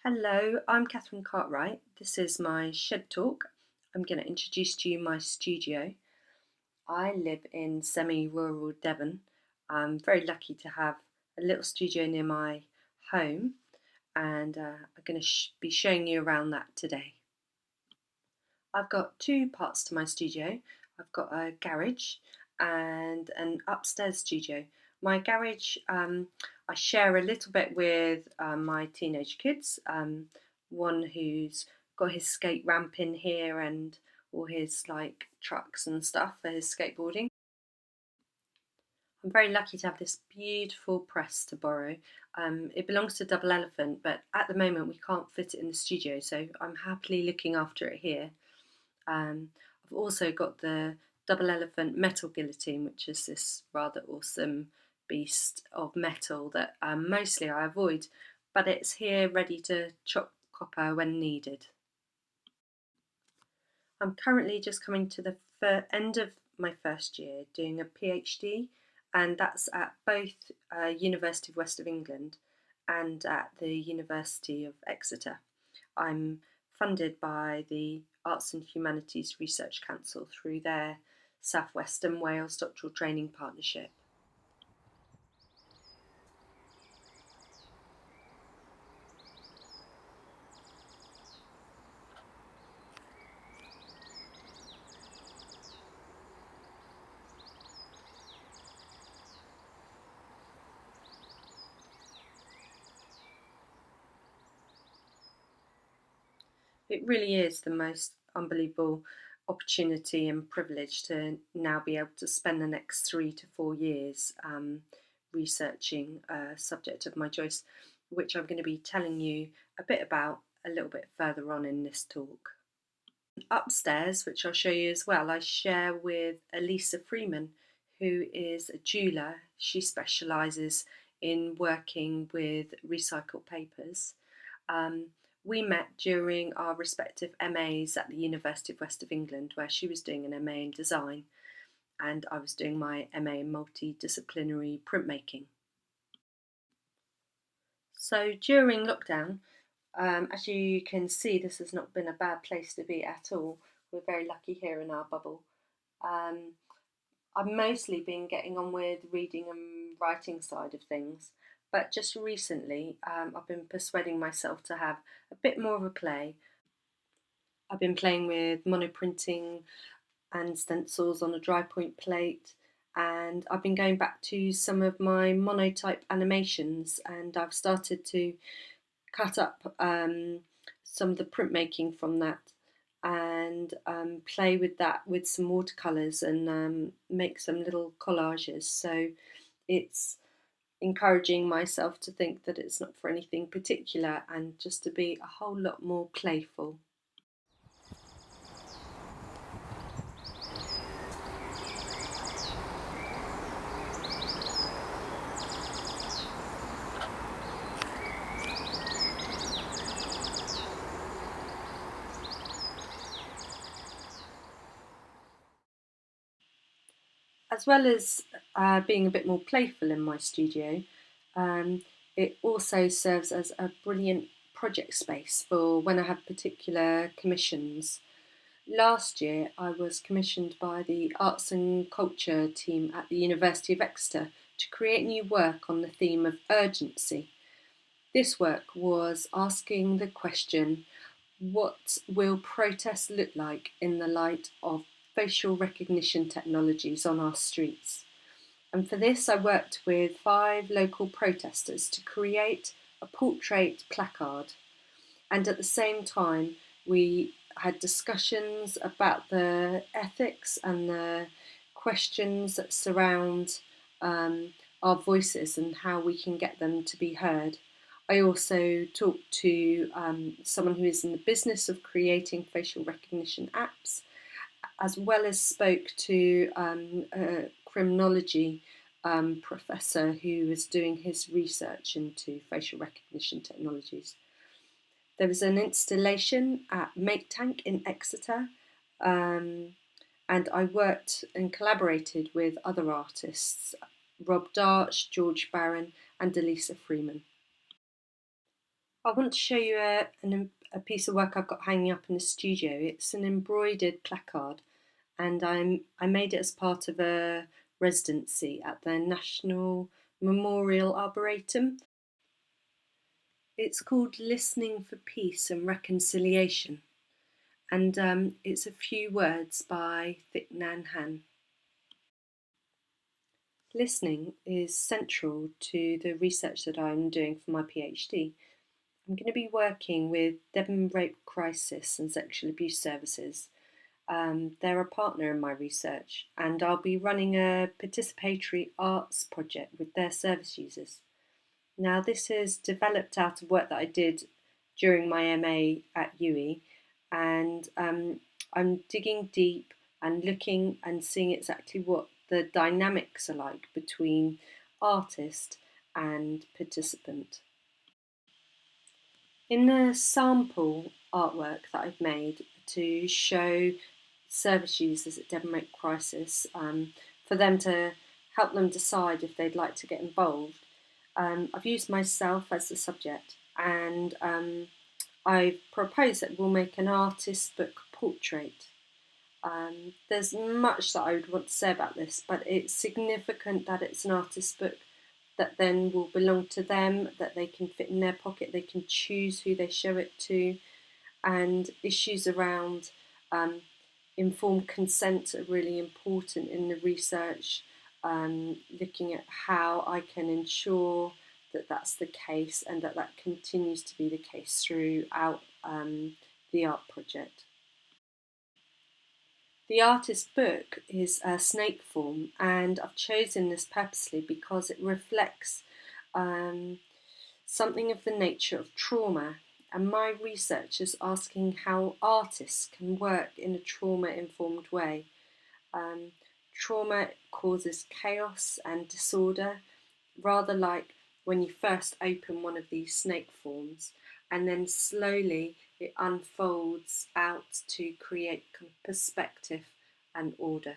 Hello, I'm Catherine Cartwright. This is my shed talk. I'm going to introduce to you my studio. I live in semi-rural Devon. I'm very lucky to have a little studio near my home, and I'm going to be showing you around that today. I've got two parts to my studio. I've got a garage and an upstairs studio. My garage, I share a little bit with my teenage kids. One who's got his skate ramp in here and all his trucks and stuff for his skateboarding. I'm very lucky to have this beautiful press to borrow. It belongs to Double Elephant, but at the moment we can't fit it in the studio, so I'm happily looking after it here. I've also got the Double Elephant metal guillotine, which is this rather awesome beast of metal that mostly I avoid, but it's here ready to chop copper when needed. I'm currently just coming to the end of my first year doing a PhD, and that's at both University of West of England and at the University of Exeter. I'm funded by the Arts and Humanities Research Council through their South Western Wales Doctoral Training Partnership. It really is the most unbelievable opportunity and privilege to now be able to spend the next 3 to 4 years researching a subject of my choice, which I'm going to be telling you a bit about a little bit further on in this talk. Upstairs, which I'll show you as well, I share with Elisa Freeman, who is a jeweller. She specialises in working with recycled papers. We met during our respective MAs at the University of West of England, where she was doing an MA in design and I was doing my MA in multidisciplinary printmaking. So during lockdown, as you can see, this has not been a bad place to be at all. We're very lucky here in our bubble. I've mostly been getting on with reading and writing side of things, but just recently I've been persuading myself to have a bit more of a play. I've been playing with monoprinting and stencils on a dry point plate, and I've been going back to some of my monotype animations, and I've started to cut up some of the printmaking from that and play with that with some watercolours and make some little collages. So it's encouraging myself to think that it's not for anything particular and just to be a whole lot more playful. As well as being a bit more playful in my studio, um, it also serves as a brilliant project space for when I have particular commissions. Last year, I was commissioned by the Arts and Culture team at the University of Exeter to create new work on the theme of urgency. This work was asking the question, what will protest look like in the light of facial recognition technologies on our streets? And for this, I worked with 5 local protesters to create a portrait placard. And at the same time, we had discussions about the ethics and the questions that surround our voices and how we can get them to be heard. I also talked to someone who is in the business of creating facial recognition apps, as well as spoke to a criminology professor who was doing his research into facial recognition technologies. There was an installation at Make Tank in Exeter, and I worked and collaborated with other artists, Rob Darch, George Barron, and Elisa Freeman. I want to show you a piece of work I've got hanging up in the studio. It's an embroidered placard, and I made it as part of a residency at the National Memorial Arboretum. It's called Listening for Peace and Reconciliation, and it's a few words by Thich Nhat Hanh. Listening is central to the research that I'm doing for my PhD. I'm going to be working with Devon Rape Crisis and Sexual Abuse Services. They're a partner in my research, and I'll be running a participatory arts project with their service users. Now, this is developed out of work that I did during my MA at UWE, and I'm digging deep and looking and seeing exactly what the dynamics are like between artist and participant. In the sample artwork that I've made to show service users at Devon Rape Crisis, for them to help them decide if they'd like to get involved, I've used myself as the subject, and I've proposed that we'll make an artist book portrait. There's much that I would want to say about this, but it's significant that it's an artist book that then will belong to them, that they can fit in their pocket, they can choose who they show it to, and issues around informed consent are really important in the research, looking at how I can ensure that that's the case and that that continues to be the case throughout the art project. The artist book is a snake form, and I've chosen this purposely because it reflects something of the nature of trauma, and my research is asking how artists can work in a trauma-informed way. Trauma causes chaos and disorder, rather like when you first open one of these snake forms, and then slowly it unfolds out to create perspective and order.